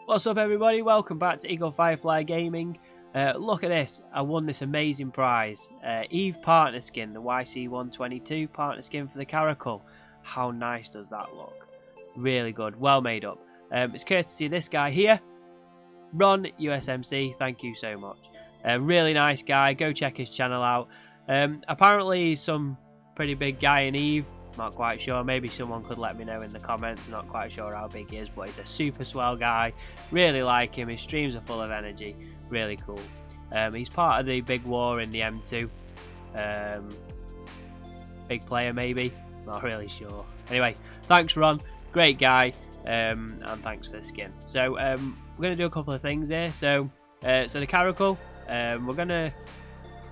What's up everybody, welcome back to Eagle Firefly Gaming. Look at this, I won this amazing prize. Eve partner skin, the YC122 partner skin for the Caracal. How nice does that look? Really good, well made up. It's courtesy of this guy here, Ron USMC, thank you so much. Really nice guy, go check his channel out. Apparently he's some pretty big guy in Eve. Not quite sure, maybe someone could let me know in the comments. Not quite sure how big he is, but he's a super swell guy. Really like him, his streams are full of energy, really cool. He's part of the big war in the M2. Big player maybe, not really sure. Anyway, thanks Ron, great guy, and thanks for the skin. So we're going to do a couple of things here. So the Caracal, we're going to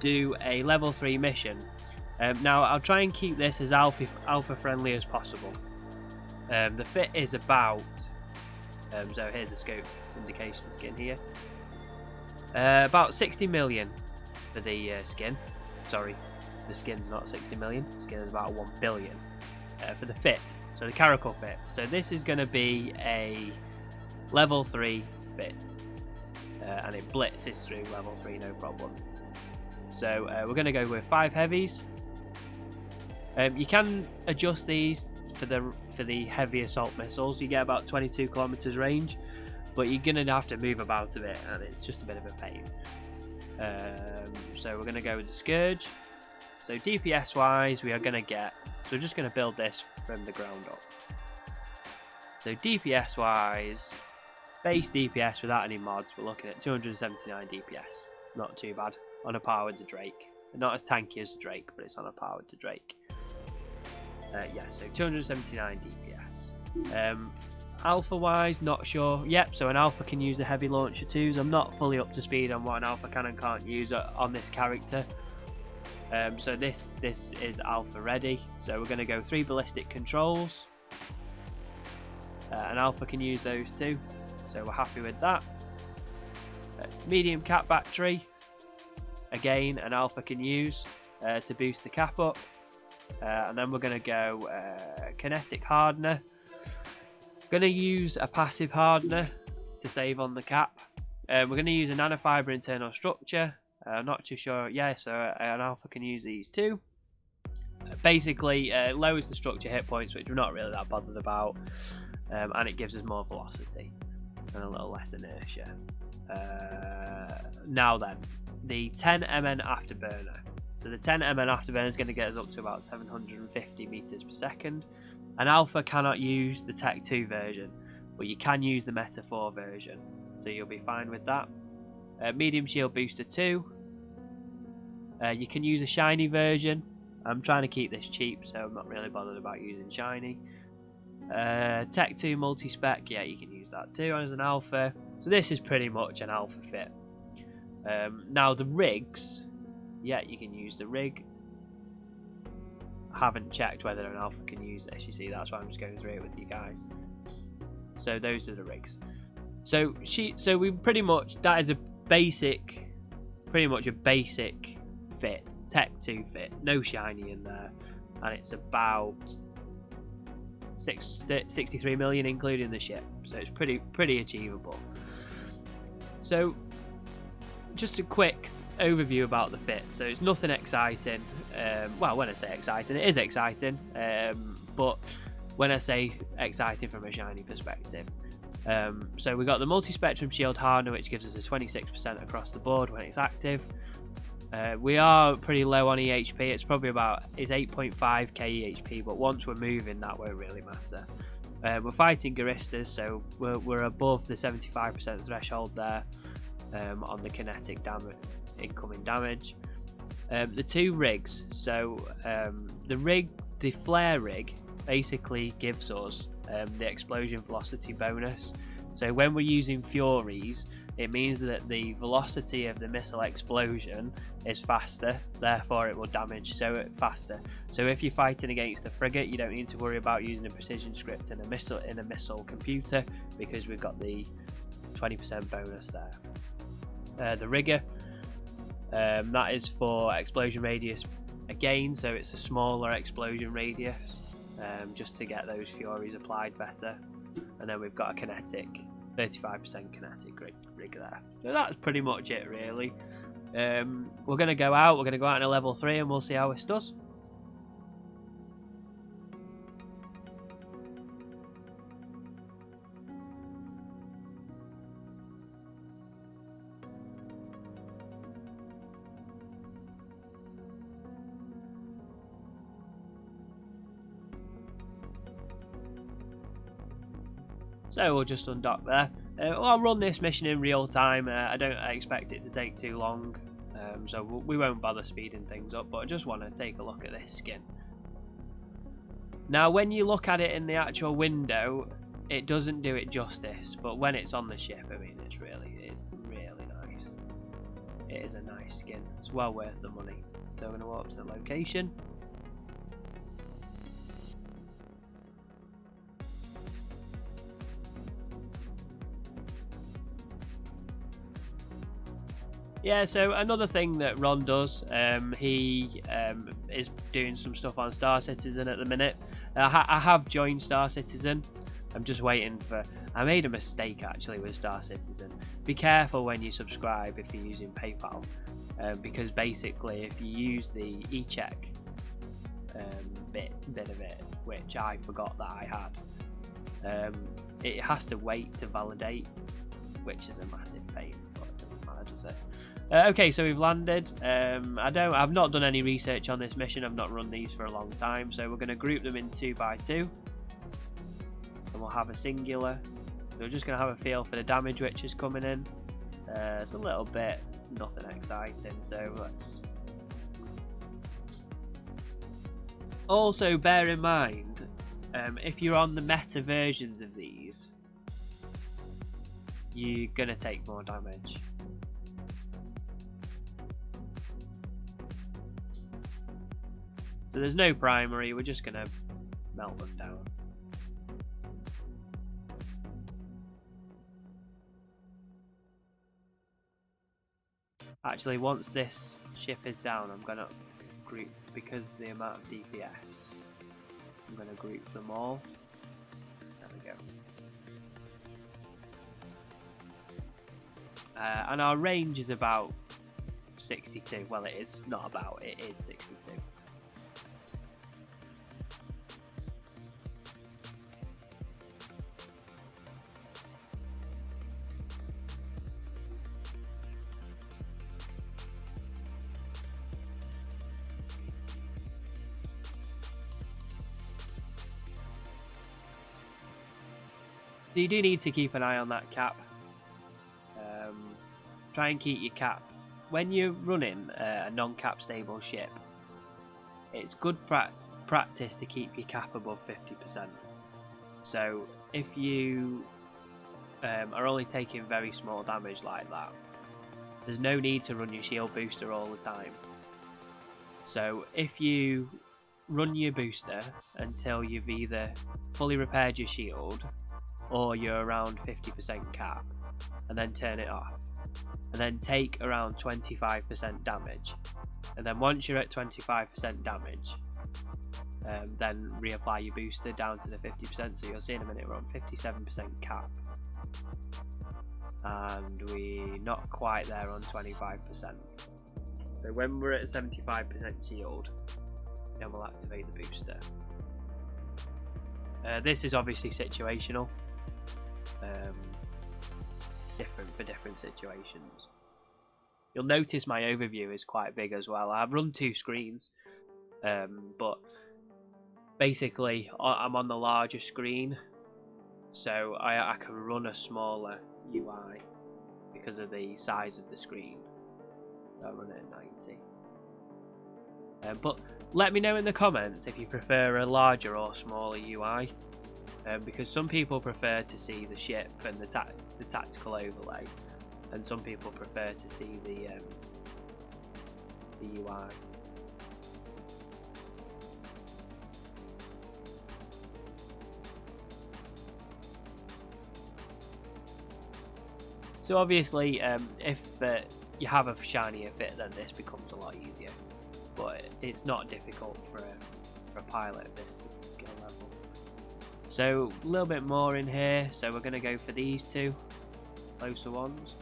do a level 3 mission. Now I'll try and keep this as alpha friendly as possible. The fit is about, so here's the scope, Syndication skin here. About 60 million for the skin. Sorry, the skin's not 60 million, the skin is about 1 billion for the fit. So the Caracal fit. So this is going to be a level 3 fit. And it blitzes through level 3 no problem. So we're going to go with 5 heavies. You can adjust these for the heavy assault missiles. You get about 22 kilometers range, but you're gonna have to move about a bit, and it's just a bit of a pain. So we're gonna go with the Scourge. So DPS wise, we are gonna get. So we're just gonna build this from the ground up. So DPS wise, base DPS without any mods, we're looking at 279 DPS. Not too bad. On a par with the Drake. Not as tanky as the Drake, but it's on a par with the Drake. Yeah, so 279 DPS. Alpha wise, not sure. Yep, so an alpha can use the heavy launcher twos. I'm not fully up to speed on what an alpha can and can't use on this character. So this is alpha ready. So we're going to go 3 ballistic controls. An alpha can use those too. So we're happy with that. Medium cap battery. Again, an alpha can use to boost the cap up. And then we're going to go Kinetic Hardener. Going to use a passive Hardener to save on the cap. We're going to use a Nanofiber internal structure. Not too sure. Yeah, so an alpha can use these too. Basically, lowers the structure hit points, which we're not really that bothered about. And it gives us more velocity and a little less inertia. Now then, the 10MN Afterburner. So the 10MN Afterburner is going to get us up to about 750 meters per second. An alpha cannot use the Tech 2 version, but you can use the Meta 4 version, so you'll be fine with that. Medium Shield Booster 2. You can use a shiny version. I'm trying to keep this cheap, so I'm not really bothered about using shiny. Tech 2 Multispec, yeah, you can use that too as an alpha. So this is pretty much an alpha fit. Now the rigs. Yeah, you can use the rig. I haven't checked whether an alpha can use this, you see, that's why I'm just going through it with you guys. So those are the rigs. So we pretty much, that is a basic, pretty much a basic fit, Tech 2 fit, no shiny in there, and it's about 63 million including the ship, so it's pretty achievable. So just a quick overview about the fit. So it's nothing exciting. Well, when I say exciting, it is exciting, but when I say exciting from a shiny perspective, so we got the Multispectrum Shield Hardener, which gives us a 26% across the board when it's active. We are pretty low on EHP. It's probably it's 8.5k EHP, but once we're moving, that won't really matter. We're fighting Garistas, so we're above the 75% threshold there on the kinetic damage. Incoming damage. The 2 rigs. So the flare rig basically gives us the explosion velocity bonus. So when we're using Furies, it means that the velocity of the missile explosion is faster, therefore it will damage faster. So if you're fighting against a frigate, you don't need to worry about using a precision script in a missile computer, because we've got the 20% bonus there. The Rigor. That is for explosion radius again, so it's a smaller explosion radius, just to get those Furies applied better. And then we've got a Kinetic 35% kinetic Rigor there. So that's pretty much it, really. We're going to go out. We're going to go out in a level 3 and we'll see how this does. So we'll just undock there. I'll run this mission in real time. I don't expect it to take too long, so we won't bother speeding things up, but I just want to take a look at this skin. Now when you look at it in the actual window, it doesn't do it justice, but when it's on the ship, I mean, it's really nice. It is a nice skin. It's well worth the money. So I'm going to walk up to the location. Yeah, so another thing that Ron does, he is doing some stuff on Star Citizen at the minute. I have joined Star Citizen. I'm just waiting for... I made a mistake actually with Star Citizen. Be careful when you subscribe if you're using PayPal, because basically if you use the e-check bit of it, which I forgot that I had, it has to wait to validate, which is a massive pain, but it doesn't matter, does it? Okay, so we've landed. I've not done any research on this mission. I've not run these for a long time, so we're going to group them in 2x2, and we'll have a singular. So we're just going to have a feel for the damage which is coming in. It's a little bit nothing exciting, so let's. Also, bear in mind, if you're on the meta versions of these, you're going to take more damage. So there's no primary, we're just going to melt them down. Actually, once this ship is down, I'm going to group, because the amount of DPS, I'm going to group them all. There we go. And our range is about 62. Well, it is not about, it is 62. So you do need to keep an eye on that cap. Try and keep your cap. When you're running a non-cap stable ship, it's good practice to keep your cap above 50%. So if you are only taking very small damage like that, there's no need to run your shield booster all the time. So if you run your booster until you've either fully repaired your shield or you're around 50% cap, and then turn it off, and then take around 25% damage, and then once you're at 25% damage, then reapply your booster down to the 50%. So you'll see in a minute we're on 57% cap, and we're not quite there on 25%. So when we're at 75% shield, then we'll activate the booster. This is obviously situational. Different for different situations. You'll notice my overview is quite big as well. I've run 2 screens, but basically I'm on the larger screen, so I can run a smaller UI because of the size of the screen. So I run it at 90. But let me know in the comments if you prefer a larger or smaller UI. Because some people prefer to see the ship and the tactical overlay, and some people prefer to see the UI. So obviously, if you have a shinier fit, then this becomes a lot easier. But it's not difficult for a pilot at this skill level. So a little bit more in here, so we're going to go for these 2. closer ones.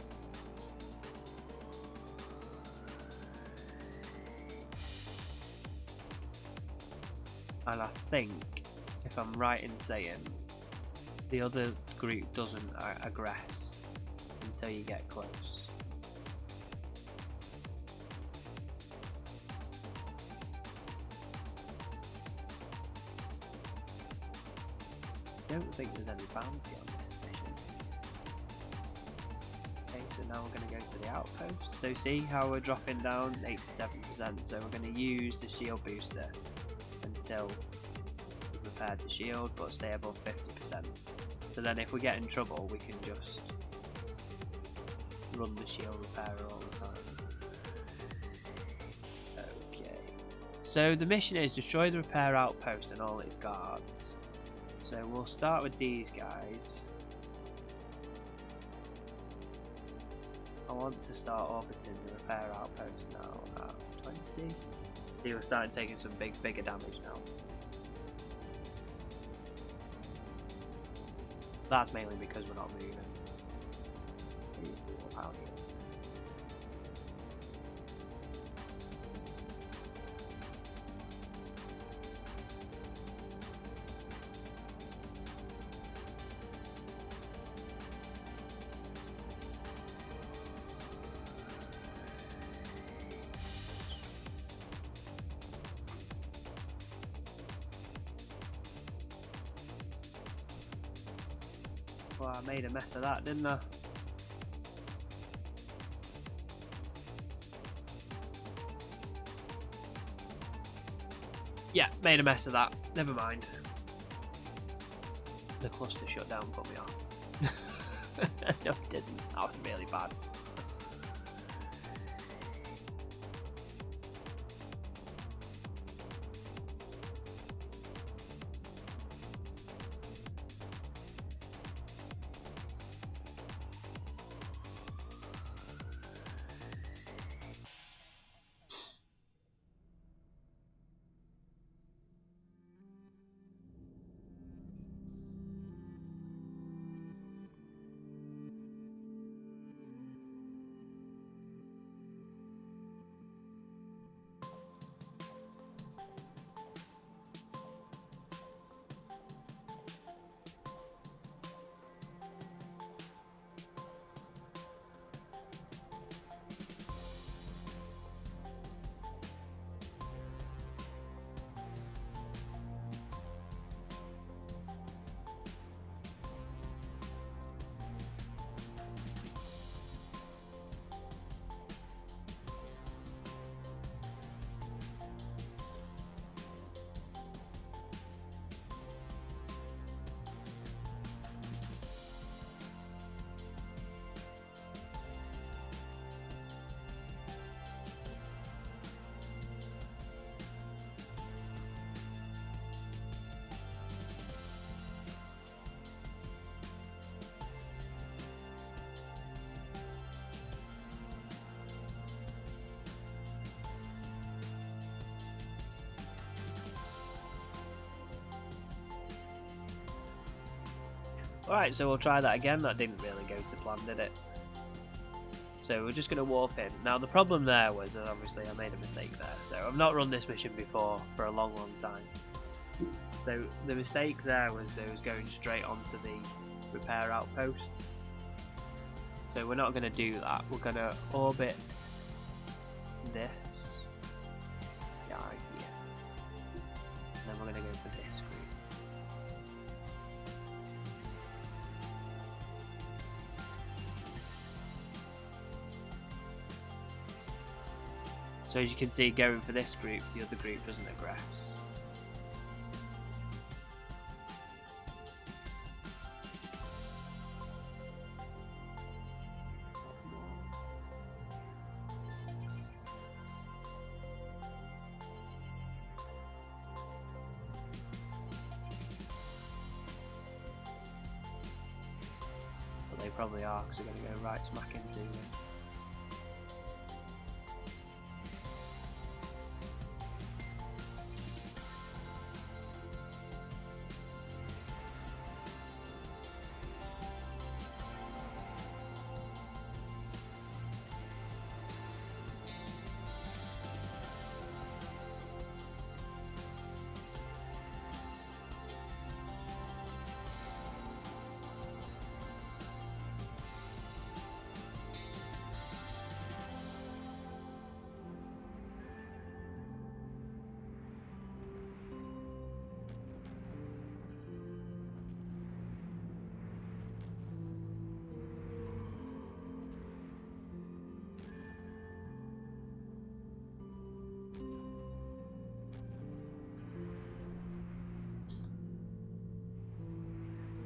And I think, if I'm right in saying, the other group doesn't aggress until you get close. I don't think there's any bounty on this mission. Okay, so now we're going to go to the outpost. So see how we're dropping down 87%, so we're going to use the shield booster until we've repaired the shield, but stay above 50%. So then if we get in trouble, we can just run the shield repairer all the time. Okay. So the mission is destroy the repair outpost and all its guards. So we'll start with these guys. I want to start orbiting the repair outpost now at 20. See, we're starting taking some bigger damage now. That's mainly because we're not moving. Out here. Well, I made a mess of that, didn't I? Yeah, made a mess of that. Never mind. The cluster shutdown put me off. No, it didn't. That was really bad. Alright, so we'll try that again. That didn't really go to plan, did it? So we're just going to warp in. Now the problem there was that obviously I made a mistake there. So I've not run this mission before for a long time. So the mistake there was going straight onto the repair outpost. So we're not going to do that. We're going to orbit this guy here. And then we're going to go for this group. So as you can see, going for this group, the other group doesn't aggress. But they probably are, because they're going to go right smack into it.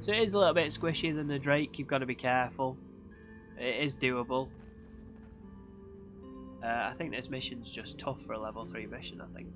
So it is a little bit squishier than the Drake, you've got to be careful. It is doable. I think this mission's just tough for a level 3 mission, I think.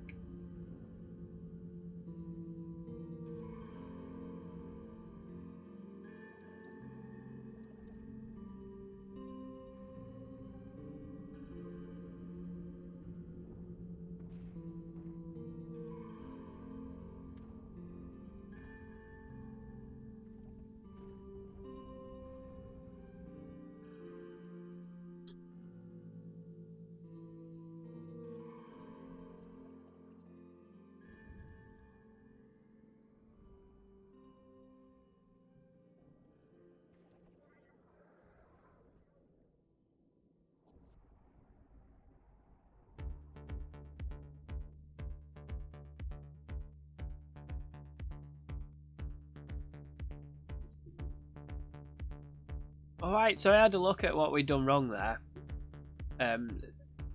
Alright, so I had a look at what we'd done wrong there.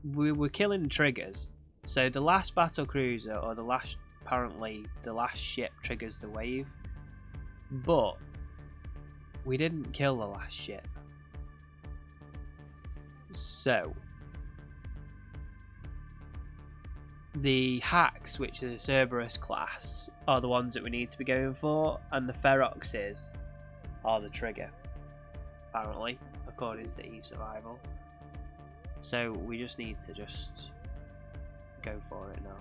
We were killing triggers. So the last battle cruiser, or apparently the last ship, triggers the wave. But we didn't kill the last ship. So the hacks, which are the Cerberus class, are the ones that we need to be going for, and the Feroxes are the trigger. Apparently, according to Eve Survival. So we just need to go for it now.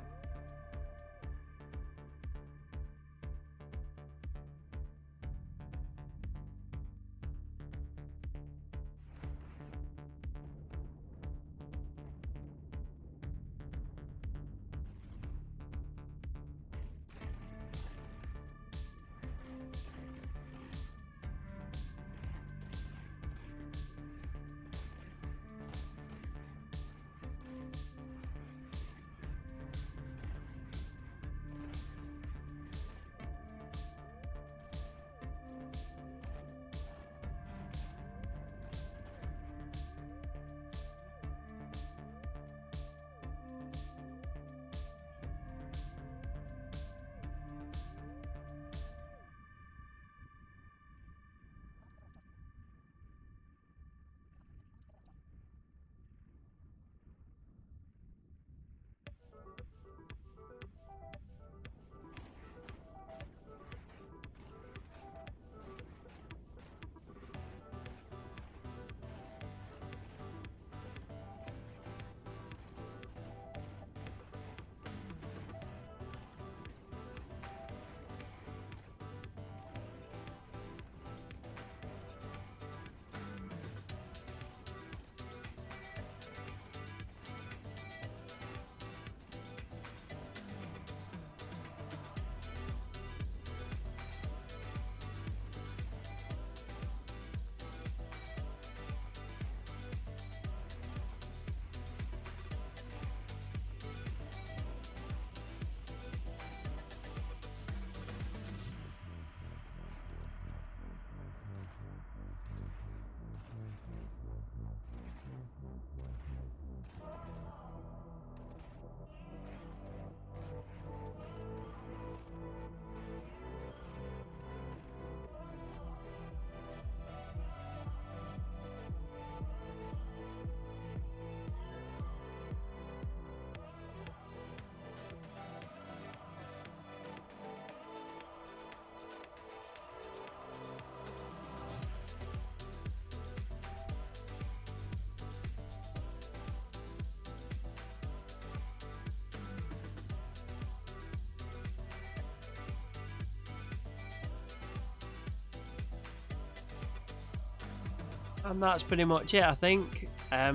And that's pretty much it, I think.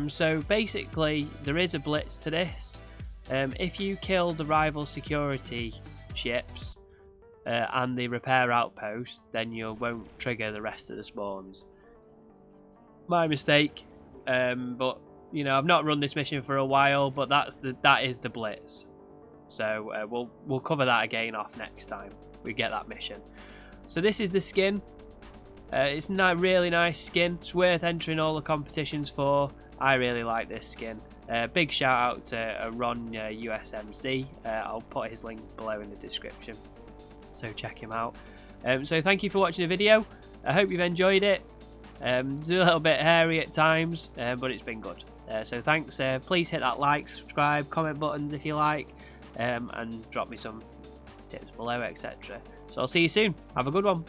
So basically, there is a blitz to this. If you kill the rival security ships and the repair outpost, then you won't trigger the rest of the spawns. My mistake, but you know, I've not run this mission for a while, but that is the blitz. So we'll cover that again off next time we get that mission. So this is the skin. It's a really nice skin. It's worth entering all the competitions for. I really like this skin. Big shout out to Ron USMC. I'll put his link below in the description, so check him out. So thank you for watching the video. I hope you've enjoyed it. It's a little bit hairy at times, but it's been good. So thanks. Please hit that like, subscribe, comment buttons if you like, and drop me some tips below, etc. So I'll see you soon. Have a good one.